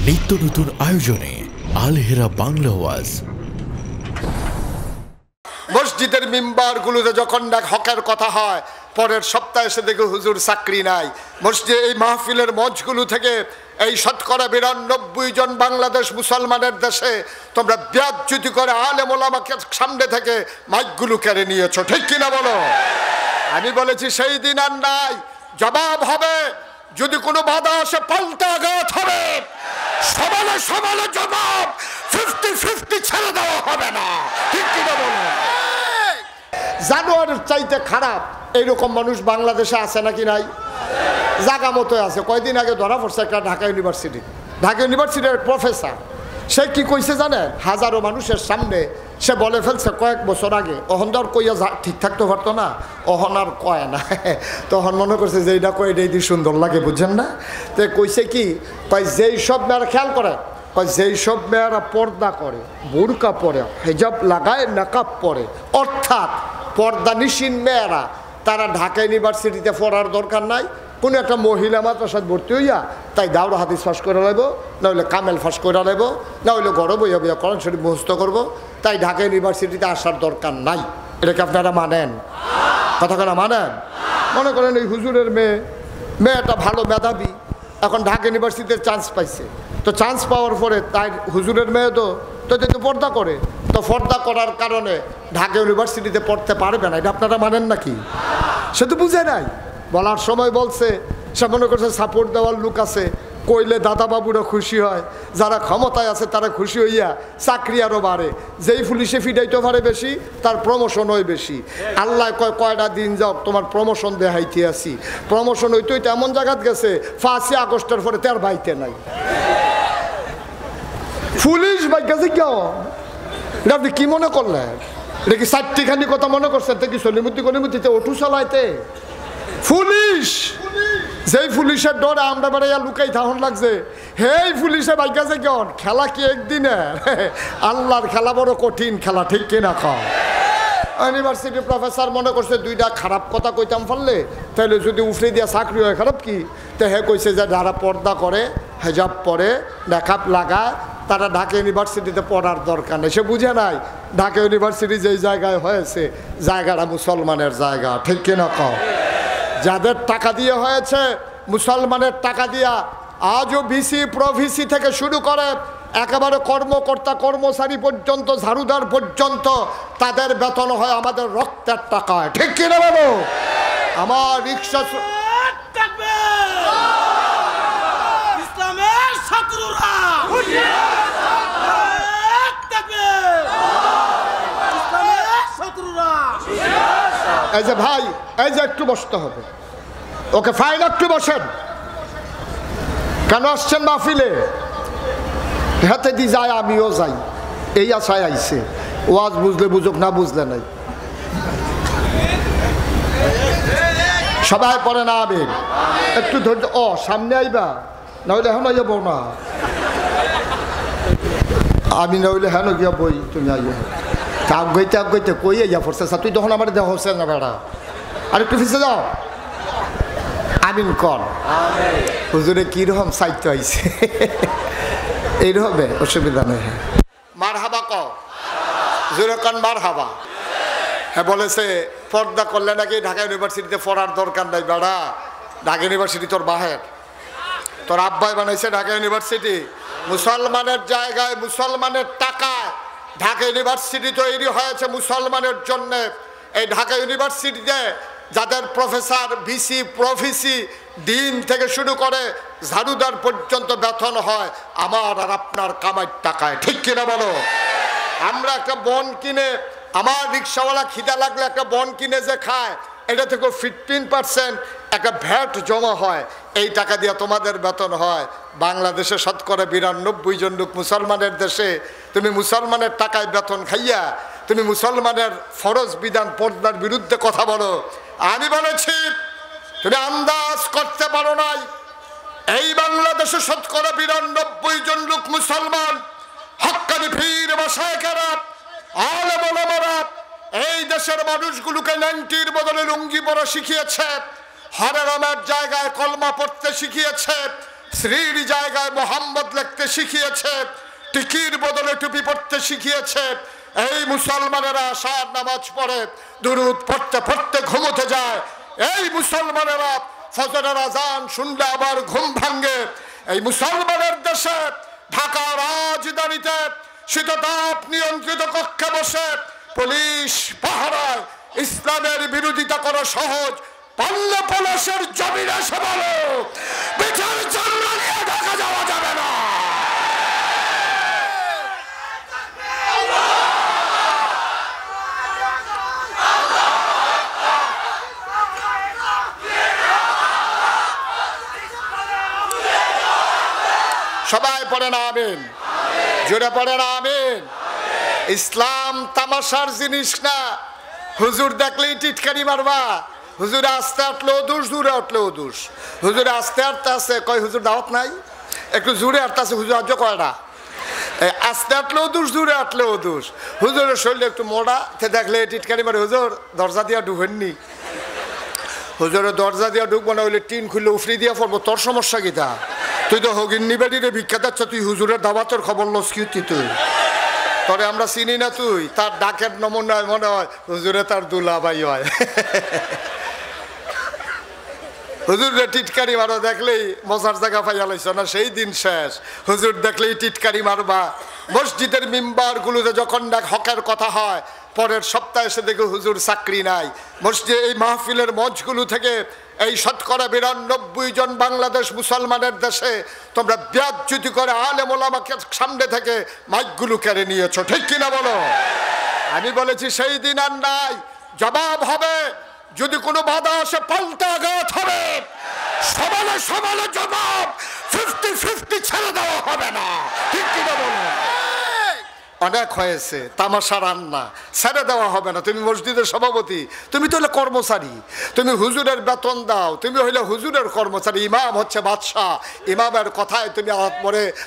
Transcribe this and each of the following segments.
নিত্য নতুন আয়োজনে আল হেরা বাংলা ওয়াজ। মসজিদের মিম্বারগুলোতে যখন হকের কথা হয়, পরের সপ্তাহে এসে দেখে হুজুর চাকরি নাই। মসজিদ এই মাহফিলের মঞ্চগুলো থেকে এই শতকরা 92 জন বাংলাদেশ মুসলমানের দেশে তোমরা বেয়াজ্জতি করে আলেম ওলামাকে সামনে থেকে মাইকগুলো কেড়ে নিয়েছো, ঠিক কিনা বলো? আমি বলেছি সেই দিন আর নাই, জবাব হবে। যদি কোনো বাধা আসে পাল্টা আঘাত হবে, সমানে সমানে জবাব, 50-50 ছেড়ে দেওয়া হবে না, ঠিক কিনা বলো? জানোয়ারের চাইতে খারাপ এইরকম মানুষ বাংলাদেশে আছে নাকি নাই? জাগা মতো আছে। কয়দিন আগে ধরা পড়ছে একটা ঢাকা ইউনিভার্সিটির প্রফেসর। সে কি কইছে জানেন? হাজারো মানুষের সামনে সে বলে ফেলছে কয়েক বছর আগে, অহন তো আর কইয়া ঠিক থাকতে পারতো না, অহন আর কয় না। তখন মনে করছে যে এইটা কয় এটাই দিয়ে সুন্দর লাগে, বুঝছেন না? তো কইছে কি, কয় যেই সব মেয়েরা খেয়াল করে, কয় যেই সব মেয়েরা পর্দা করে, বোরকা পরে, হিজাব লাগায়, নাকাব পরে, অর্থাৎ পর্দা নিশীন মেয়েরা, তারা ঢাকা ইউনিভার্সিটিতে পড়ার দরকার নাই। কোনো একটা মহিলা মাদ্রাসায় ভর্তি হইয়া তাই দাউরা হাদিস ফাঁস করে লাইব, না হইলে কামেল ফাঁস করে লাইব, না হইলে গড় বইয়া বইয়া কোরআন শরীফ মুখস্থ করবো, তাই ঢাকা ইউনিভার্সিটিতে আসার দরকার নাই। এটাকে আপনারা মানেন? কথা কেনা মানেন? মনে করেন এই হুজুরের মেয়েটা ভালো মেধাবী, এখন ঢাকা ইউনিভার্সিটিতে চান্স পাইছে। তো চান্স পাওয়ার পরে তাই হুজুরের মেয়ে তো পর্দা করে, তো পর্দা করার কারণে ঢাকা ইউনিভার্সিটিতে পড়তে পারবে না, এটা আপনারা মানেন নাকি? সে তো বুঝে নাই। বলার সময় বলছে, সে মনে করছে সাপোর্ট দেওয়ার লোক আছে, কইলে দাদা বাবুরা খুশি হয়, যারা ক্ষমতায় আছে তারা খুশি হইয়া চাকরি আরও বাড়ে। যেই পুলিশে ফিডাইতে পারে বেশি, তার প্রমোশন হয় বেশি। আল্লাহ কয় কয়টা দিন যাও তোমার প্রমোশন দেখাইতে আসি। প্রমোশন হইতে হইতে এমন জায়গাত গেছে 5 আগস্টের পরে তার বাইতে নাই। পুলিশ বাইকাছে কেউ, এটা আপনি কি মনে করলেন? এটা কি 4টিখানি কথা মনে করছেন? তো কি সলিমুদ্দিতে ওটু চালাইতে পুলিশ? যেই পুলিশের ডরে আমরা বেড়াইয়া লুকাই থাকুন লাগছে, হেই পুলিশে বাইকাছে কেন? খেলা কি একদিনে? আল্লাহর খেলা বড় কঠিন খেলা, ঠিক কিনা? ইউনিভার্সিটির প্রফেসর মনে করছে দুইটা খারাপ কথা কইতাম পারলে তাহলে যদি উফরে দিয়া চাকরি হয়, খারাপ কি? তো হে কইছে যে যারা পর্দা করে, হেজাব পরে, নাকাব লাগায়, তারা ঢাকা ইউনিভার্সিটিতে পড়ার দরকার নেই। সে বুঝে নাই ঢাকা ইউনিভার্সিটি যেই জায়গায় হয়েছে, জায়গাটা মুসলমানের জায়গা, ঠিক কিনা? যাদের টাকা দিয়ে হয়েছে, মুসলমানের টাকা দিয়া, আজও ভিসি প্রভিসি থেকে শুরু করে একেবারে কর্মকর্তা কর্মচারী পর্যন্ত, ঝাড়ুদার পর্যন্ত, তাদের বেতন হয় আমাদের রক্তের টাকায়, ঠিক কিনা বলো? আমার রিক্সা এই যে ভাই, এই যে একটু বসতে হবে, ওকে ফাইন, একটু বসেন। কেন আসছেন মাহফিলে? হাতে দি যায়, আমিও যাই, এই আশায় আইছে। ওয়াজ বুঝলে বুঝুক, না বুঝলে নাই। সবাই পড়ে না আবেগ, একটু ধৈর্য। ও সামনে আইবা, নাহলে এখন আইয়া বউ না, আমি নইলে হেন গিয়া বই, তুমি আইয়া চাপ গইতে কই আইয়া পড়ছে। তুই তখন আমার দেহ হচ্ছে না বেড়া, আর একটু ফিসে যাও। আমিন কর। হুজুরে কিরকম সাহিত্য আইছে, এইরকম অসুবিধা নেই। মার হাবা কও, জোরে কান মার হাবা। হ্যাঁ, বলেছে পর্দা করলে নাকি ঢাকা ইউনিভার্সিটিতে পড়ার দরকার নাই। বেড়া, ঢাকা ইউনিভার্সিটি তোর বাহের, তোর আব্বাই বানাইছে ঢাকা ইউনিভার্সিটি। মুসলমানের জায়গায়, মুসলমানের টাকায় ঢাকা ইউনিভার্সিটি তৈরি হয়েছে মুসলমানের জন্যে। এই ঢাকা ইউনিভার্সিটিতে যাদের প্রফেসর, ভিসি, প্রভিসি, ডিন থেকে শুরু করে ঝাড়ুদার পর্যন্ত বেতন হয় আমার আর আপনার কামাই টাকায়, ঠিক কিনা বলো? আমরা একটা বন কিনে, আমার রিক্সাওয়ালা খিদা লাগলে একটা বন কিনে যে খায়, এটা থেকে 15% একটা ভ্যাট জমা হয়, এই টাকা দিয়ে তোমাদের বেতন হয়। বাংলাদেশে শতকরা 92 জন লোক মুসলমানের দেশে, তুমি মুসলমানের টাকায় বেতন খাইয়া তুমি মুসলমানের ফরজ বিধান পর্দার বিরুদ্ধে কথা বলো। আমি বলেছি তুমি আন্দাজ করতে পারো নাই, এই বাংলাদেশে শতকরা 92 জন লোক মুসলমান, হক্কানি পীর মাশায়েখেরা, আলেম ওলামারা এই দেশের মানুষগুলোকে ন্যাংটির বদলে লুঙ্গি পরা শিখিয়েছে, হরেরামের জায়গায় কলমা পড়তে শিখিয়েছে, শ্রীর জায়গায় মোহাম্মদ লিখতে শিখিয়েছে, টিকির বদলে টুপি পড়তে শিখিয়েছে। এই মুসলমানেরা আশার নামাজ পড়ে, দুরূদ পড়তে পড়তে ঘুমোতে যায়। এই মুসলমানেরা ফজরের আজান শুনলে আবার ঘুম ভাঙ্গে। এই মুসলমানের দেশে ঢাকা রাজধানীতে শীততাপ নিয়ন্ত্রিত কক্ষে বসে পুলিশ পাহারায় ইসলামের বিরোধিতা করা সহজ। পাল্লে পলাশের জমিনে এসে বলো বিচার চামড়া নিয়ে ঢাকা যাওয়া যাবে না। সবাই পড়ে না আমিন, জোরে পড়ে না আমিন। ইসলাম তামাশার জিনিস না। হুজুর দেখলেই টিটকারি মারবা। হুজুরে আস্তে আটলেও দোষ, জোরে উঠলেও দোষ। হুজুরে আস্তে আটতে আছে, কয় হুজুর দাওয়াত নাই। একটু জোরে আটতে আছে, হুজুর আজ কয় না। আস্তে আটলেও দোষ, জোরে আটলেও দোষ। হুজুরের শরীরে একটু মোড়া, তে দেখলে টিটকারি মারে, হুজুর দরজা দিয়া ঢুকেননি। হুজুরের দরজা দিয়া ঢুকবো না, হইলে টিন খুললে উফরি দিয়া পড়বো। তোর সমস্যা কিতা? তুই তো হগিন্নি বেডিরে ভিক্ষা দিচ্ছ, তুই হুজুরের দাওয়াতের খবর লস কি তুই? তবে আমরা চিনি না তুই। তার ডাকের নমুনায় মনে হয় হুজুরে তার দুলাভাই হয়। হুজুরে টিটকারি মারো দেখলেই মজার জায়গা পাইয়া লাইছ না, সেই দিন শেষ। হুজুর দেখলেই টিটকারি মারবা। মসজিদের মিম্বার গুলোতে যখন দেখ হকের কথা হয়, পরের সপ্তাহে এসে দেখে হুজুর চাকরি নাই। মসজিদ এই মাহফিলের মঞ্চগুলো থেকে এই শতকরা 92 জন বাংলাদেশ মুসলমানের দেশে তোমরা বেয়াজ্জতি করে আলেম ওলামাকে সামনে থেকে মাইকগুলো কেড়ে নিয়েছো, ঠিক কিনা বলো? আমি বলেছি সেই দিন আর নাই, জবাব হবে। যদি কোনো বাধা আসে পাল্টা আঘাত হবে, সমানে সমানে জবাব। 50-50 ছেড়ে দেওয়া হবে না, ঠিক কিনা বলো? অনেক হয়েছে, তামাশা রান্না ছেড়ে দেওয়া হবে না। তুমি মসজিদের সভাপতি, তুমি তো হলে কর্মচারী, তুমি হুজুরের বেতন দাও, তুমি হইলে হুজুরের কর্মচারী। ইমাম হচ্ছে বাদশাহ, ইমামের কথায় তুমি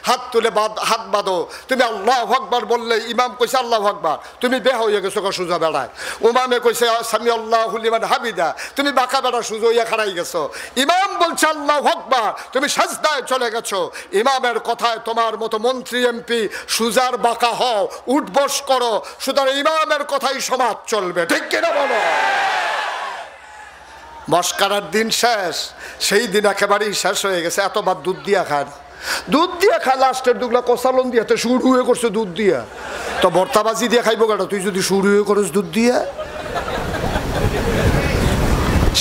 হাত তুলে হাত বাঁধো। তুমি আল্লাহু আকবার বললে ইমাম কইছে আল্লাহু আকবার, তুমি বেহা হইয়া গেছো সোজা বেড়ায়। ইমামে কইছে সামি আল্লাহু লিমান হামিদা, তুমি বাঁকা বেড়া সোজা হইয়া খাড়াই গেছো। ইমাম বলছে আল্লাহু আকবার, তুমি সাজদায় চলে গেছো। ইমামের কথায় তোমার মতো মন্ত্রী এমপি সুজার বাঁকা হও, উঠবস করো। সুতরাং ইমামের কথাই সমাজ চলবে, ঠিক কিনা বলো? মস্কারার দিন শেষ, সেই দিন একেবারেই শেষ হয়ে গেছে। এতবার দুধ দিয়া খায়, দুধ দিয়ে খায়, লাস্টের দুগলা কষালন দিয়ে শুরু হয়ে করছে দুধ দিয়া। তো ভর্তাবাজি দিয়ে খাইবো কেন তুই যদি শুরু হয়ে করিস দুধ দিয়া?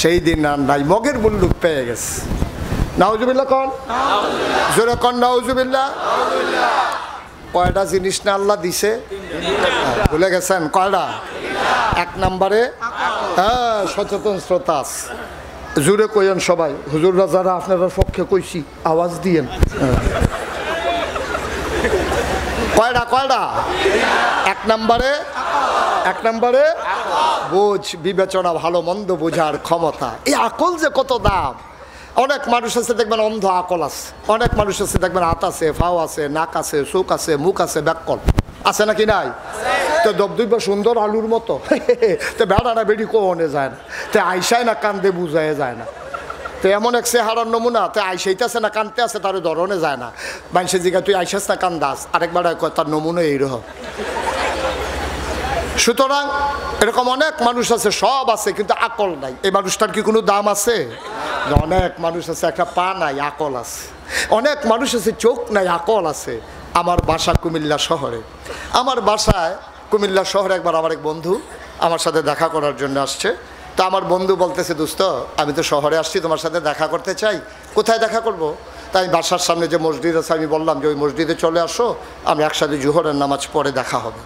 সেই দিন আর নাই, মগের মুল্লুক পেয়ে গেছে। নাউজুবিল্লাহ কন, জোরে কন নাউজুবিল্লাহ। কয়টা জিনিস না আল্লাহ দিছে, ভুলে গেছেন কয়টা? এক নম্বরে হ্যাঁ সচেতন শ্রোতা, জোরে কইন সবাই। হুজুররা যারা আপনার পক্ষে কইছি আওয়াজ দিয়েন। কয়টা কয়টা? এক নম্বরে বোঝ, বিবেচনা, ভালো মন্দ বোঝার ক্ষমতা। এই আকল যে কত দাম। অনেক মানুষ আছে দেখবেন অন্ধ আকল আছে, অনেক মানুষ আছে দেখবেন হাত আছে, ফাও আছে, নাক আছে, চোখ আছে, মুখ আছে, ব্যাকল আছে নাকি নাই? তো দবদুইবা সুন্দর আলুর মতো। তো বেড়া না বেড়ি কোনে যায় না, তো আইসায় না কান্দে বুঝায় যায় না। তো এমন এক চেহারার নমুনা, তো আইসাইতেছে না কানতে আছে, তার ধরনে যায় না। মানুষের জিগা তুই আইসাস না কান্দাস, আরেকবার তার নমুনা এইরকম। সুতরাং এরকম অনেক মানুষ আছে, সব আছে কিন্তু আকল নাই। এই মানুষটার কি কোনো দাম আছে? অনেক মানুষ আছে একটা পা নাই, আকল আছে। অনেক মানুষ আছে চোখ নাই, আকল আছে। আমার বাসা কুমিল্লা শহরে। আমার বাসায় কুমিল্লা শহরে একবার আমার এক বন্ধু আমার সাথে দেখা করার জন্য আসছে। তো আমার বন্ধু বলতেছে, দোস্ত আমি তো শহরে আসছি, তোমার সাথে দেখা করতে চাই। কোথায় দেখা করব? তাই বাসার সামনে যে মসজিদ আছে আমি বললাম যে ওই মসজিদে চলে আসো, আমি একসাথে জুহরের নামাজ পড়ে দেখা হবে।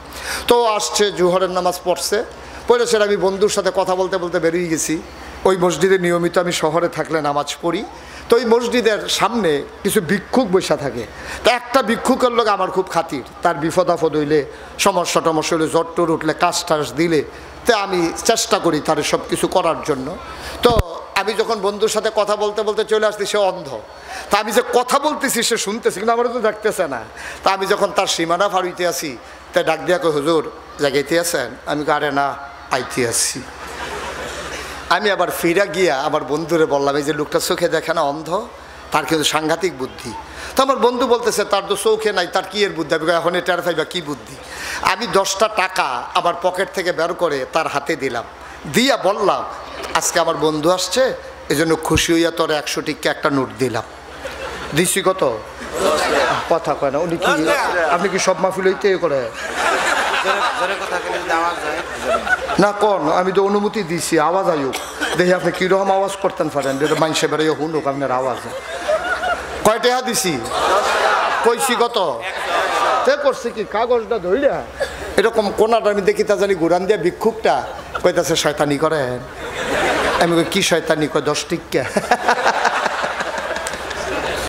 তো আসছে, জুহরের নামাজ পড়ছে, পড়েছে। আমি বন্ধুর সাথে কথা বলতে বলতে বেরিয়ে গেছি। ওই মসজিদে নিয়মিত আমি শহরে থাকলে নামাজ পড়ি। তো ওই মসজিদের সামনে কিছু ভিক্ষুক বসা থাকে। তা একটা ভিক্ষুকের লোক আমার খুব খাতির, তার বিপদ আপদ হইলে, সমস্যা টমস্যা হইলে, জ্বর টর উঠলে, কাজ টাজ দিলে, তো আমি চেষ্টা করি তার সব কিছু করার জন্য। তো আমি যখন বন্ধুর সাথে কথা বলতে বলতে চলে আসছি, সে অন্ধ। তা আমি যে কথা বলতেছি সে শুনতেছি, কিন্তু আমার তো দেখতেছে না। তা আমি যখন তার সীমানা ফাড়িতে আসি, তাই ডাক দিয়া কই, হুজুর জায়গাইতে আছেন? আমি আরে না, আইতে আসছি। আমি আবার ফিরা গিয়া আমার বন্ধুরে বললাম, এই যে লোকটা চোখে দেখে না, অন্ধ, তার কিন্তু সাংঘাতিক বুদ্ধি। তো আমার বন্ধু বলতেছে তার তো চৌখে নাই, তার কি এর বুদ্ধি? আমি এখন এটার পাইবা কী বুদ্ধি? আমি 10টা টাকা আবার পকেট থেকে বের করে তার হাতে দিলাম, দিয়া বললাম আজকে আমার বন্ধু আসছে, এই জন্য খুশি হইয়া তোর 100 টিক্কা একটা নোট দিলাম। দিচ্ছি কত? কথা কয় না উনি কি? আপনি কি সব মাহফিল হইতে করে না কোন? আমি তো অনুমতি দিছি, আওয়াজ আয়ুক দেখি আপনি কিরকম আওয়াজ করতেন পারেন, মানুষে বেড়াইয়া শুনুক আপনার আওয়াজ। কয় টাকা দিছি? কইছি কত? তে করছে কি কাগজটা ধইলা এরকম কোনাটা আমি দেখি তা জানি ঘুরান দিয়া ভিক্ষুকটা কইতাছে শয়তানি করেন। আমি কই কি শয়তানি? কয় 10 টিক্কা।